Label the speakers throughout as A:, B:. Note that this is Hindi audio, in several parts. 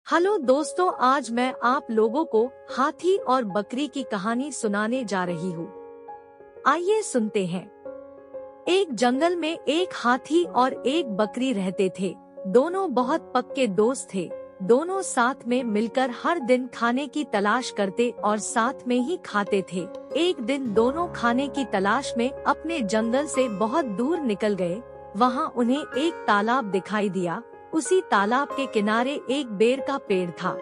A: हेलो दोस्तों, आज मैं आप लोगों को हाथी और बकरी की कहानी सुनाने जा रही हूँ। आइए सुनते हैं। एक जंगल में एक हाथी और एक बकरी रहते थे। दोनों बहुत पक्के दोस्त थे। दोनों साथ में मिलकर हर दिन खाने की तलाश करते और साथ में ही खाते थे। एक दिन दोनों खाने की तलाश में अपने जंगल से बहुत दूर निकल गए। वहाँ उन्हें एक तालाब दिखाई दिया। उसी तालाब के किनारे एक बेर का पेड़ था।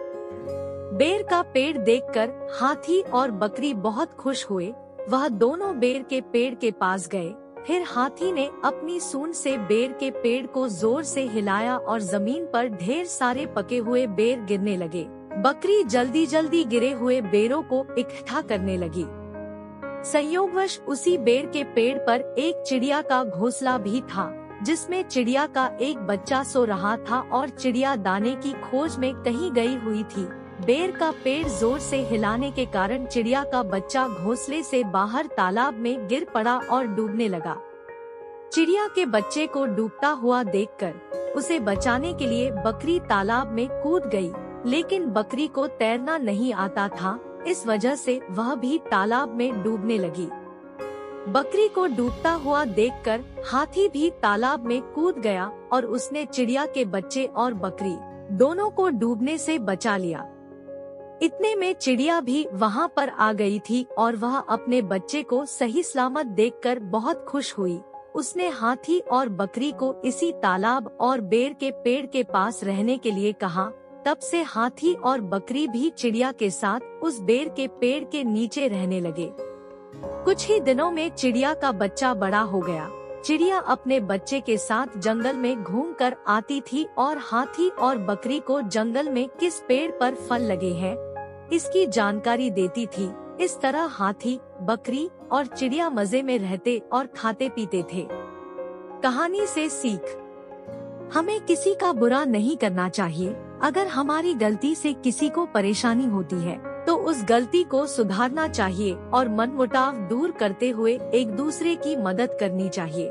A: बेर का पेड़ देखकर हाथी और बकरी बहुत खुश हुए। वह दोनों बेर के पेड़ के पास गए। फिर हाथी ने अपनी सूंड से बेर के पेड़ को जोर से हिलाया और जमीन पर ढेर सारे पके हुए बेर गिरने लगे। बकरी जल्दी जल्दी गिरे हुए बेरों को इकट्ठा करने लगी। संयोगवश उसी बेर के पेड़ पर एक चिड़िया का घोंसला भी था, जिसमें चिड़िया का एक बच्चा सो रहा था और चिड़िया दाने की खोज में कहीं गई हुई थी। बेर का पेड़ जोर से हिलाने के कारण चिड़िया का बच्चा घोंसले से बाहर तालाब में गिर पड़ा और डूबने लगा। चिड़िया के बच्चे को डूबता हुआ देखकर उसे बचाने के लिए बकरी तालाब में कूद गई, लेकिन बकरी को तैरना नहीं आता था। इस वजह से वह भी तालाब में डूबने लगी। बकरी को डूबता हुआ देखकर हाथी भी तालाब में कूद गया और उसने चिड़िया के बच्चे और बकरी दोनों को डूबने से बचा लिया। इतने में चिड़िया भी वहाँ पर आ गई थी और वह अपने बच्चे को सही सलामत देखकर बहुत खुश हुई। उसने हाथी और बकरी को इसी तालाब और बेर के पेड़ के पास रहने के लिए कहा। तब से हाथी और बकरी भी चिड़िया के साथ उस बेर के पेड़ के नीचे रहने लगे। कुछ ही दिनों में चिड़िया का बच्चा बड़ा हो गया। चिड़िया अपने बच्चे के साथ जंगल में घूमकर आती थी और हाथी और बकरी को जंगल में किस पेड़ पर फल लगे हैं इसकी जानकारी देती थी। इस तरह हाथी, बकरी और चिड़िया मजे में रहते और खाते पीते थे। कहानी से सीख: हमें किसी का बुरा नहीं करना चाहिए। अगर हमारी गलती से किसी को परेशानी होती है तो उस गलती को सुधारना चाहिए और मनमुटाव दूर करते हुए एक दूसरे की मदद करनी चाहिए।